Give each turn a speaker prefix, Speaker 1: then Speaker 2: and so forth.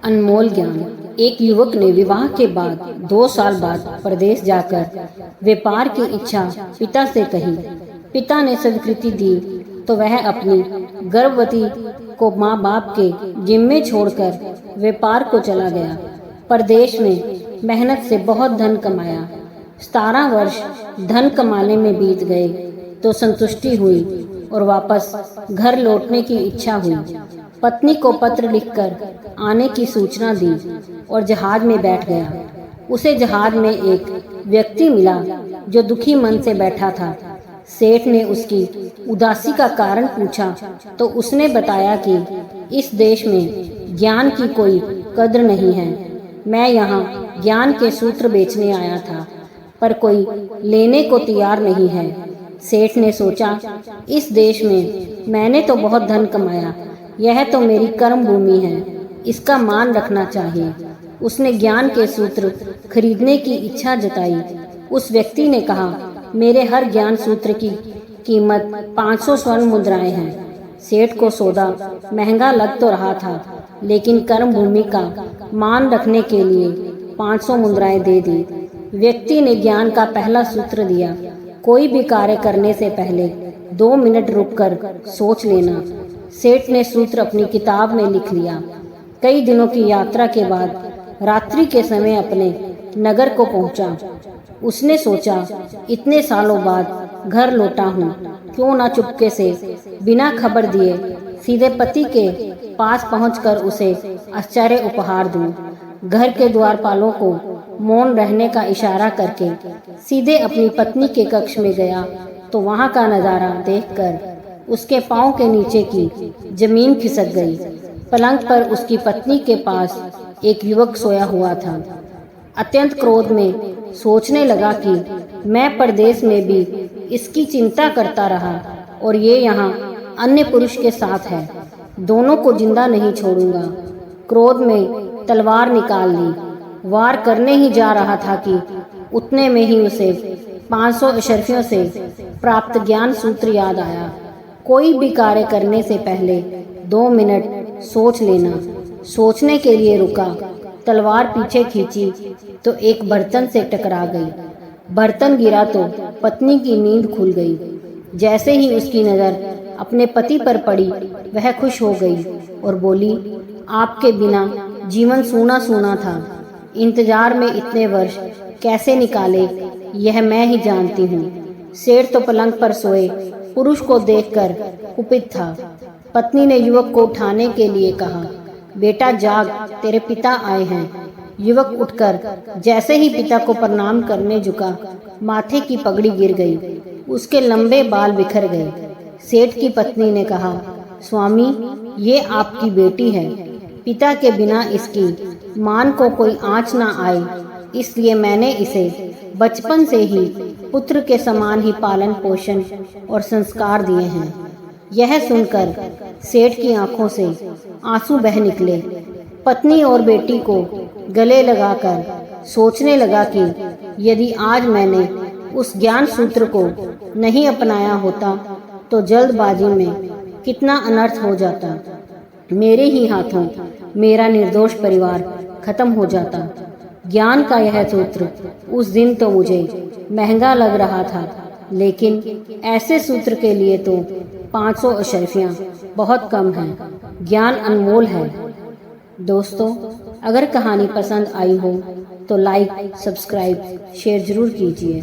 Speaker 1: अनमोल ज्ञान। एक युवक ने विवाह के बाद 2 साल बाद प्रदेश जाकर व्यापार की इच्छा पिता से कही। पिता ने स्वीकृति दी तो वह अपनी गर्भवती को माँ बाप के जिम्मे छोड़कर व्यापार को चला गया। प्रदेश में मेहनत से बहुत धन कमाया। 17 वर्ष धन कमाने में बीत गए तो संतुष्टि हुई और वापस घर लौटने की इच्छा हुई। पत्नी को पत्र लिखकर आने की सूचना दी और जहाज में बैठ गया। उसे जहाज में एक व्यक्ति मिला जो दुखी मन से बैठा था। सेठ ने उसकी उदासी का कारण पूछा तो उसने बताया कि इस देश में ज्ञान की कोई कद्र नहीं है। मैं यहाँ ज्ञान के सूत्र बेचने आया था पर कोई लेने को तैयार नहीं है। सेठ ने सोचा, इस देश में मैंने तो बहुत धन कमाया, यह तो मेरी कर्म भूमि है, इसका मान रखना चाहिए। उसने ज्ञान के सूत्र खरीदने की इच्छा जताई। उस व्यक्ति ने कहा, मेरे हर ज्ञान सूत्र की कीमत 500 स्वर्ण मुद्राएं हैं। सेठ को सौदा महंगा लग तो रहा था, लेकिन कर्म भूमि का मान रखने के लिए 500 मुद्राएं दे दी। व्यक्ति ने ज्ञान का पहला सूत्र दिया, कोई भी कार्य करने से पहले 2 मिनट रुककर सोच लेना। सेठ ने सूत्र अपनी किताब में लिख लिया। कई दिनों की यात्रा के बाद रात्रि के समय अपने नगर को पहुंचा। उसने सोचा, इतने सालों बाद घर लौटा हूँ, क्यों ना चुपके से बिना खबर दिए सीधे पति के पास पहुंचकर उसे आश्चर्य उपहार दूं। घर के द्वारपालों को मौन रहने का इशारा करके सीधे अपनी पत्नी के कक्ष में गया तो वहां का नजारा देखकर उसके पांव के नीचे की जमीन खिसक गई। पलंग पर उसकी पत्नी के पास एक युवक सोया हुआ था। अत्यंत क्रोध में सोचने लगा कि मैं परदेश में भी इसकी चिंता करता रहा और ये यहाँ अन्य पुरुष के साथ है, दोनों को जिंदा नहीं छोड़ूंगा। क्रोध में तलवार निकाल ली। वार करने ही जा रहा था कि उतने में ही उसे 500 अशर्फियों से प्राप्त ज्ञान सूत्र याद आया। कोई भी कार्य करने से पहले 2 मिनट सोच लेना। सोचने के लिए रुका, तलवार पीछे खींची तो एक बर्तन से टकरा गई। बर्तन गिरा तो पत्नी की नींद खुल गई। जैसे ही उसकी नज़र अपने पति पर पड़ी वह खुश हो गई और बोली, आपके बिना जीवन सूना सूना था। इंतजार में इतने वर्ष कैसे निकाले यह मैं ही जानती हूँ। सेठ तो पलंग पर सोए पुरुष को देखकर कुपित था। पत्नी ने युवक को उठाने के लिए कहा, बेटा जाग, तेरे पिता आए हैं। युवक उठकर जैसे ही पिता को प्रणाम करने झुका, माथे की पगड़ी गिर गई, उसके लंबे बाल बिखर गए। सेठ की पत्नी ने कहा, स्वामी, ये आपकी बेटी है। पिता के बिना इसकी मान को कोई आँच ना आए, इसलिए मैंने इसे बचपन से ही पुत्र के समान ही पालन पोषण और संस्कार दिए हैं। यह सुनकर सेठ की आंखों से आंसू बह निकले। पत्नी और बेटी को गले लगाकर सोचने लगा कि यदि आज मैंने उस ज्ञान सूत्र को नहीं अपनाया होता तो जल्दबाजी में कितना अनर्थ हो जाता। मेरे ही हाथों मेरा निर्दोष परिवार खत्म हो जाता। ज्ञान का यह सूत्र उस दिन तो मुझे महंगा लग रहा था, लेकिन ऐसे सूत्र के लिए तो 500 अशर्फियाँ बहुत कम हैं। ज्ञान अनमोल है। दोस्तों, अगर कहानी पसंद आई हो तो लाइक, सब्सक्राइब, शेयर जरूर कीजिए।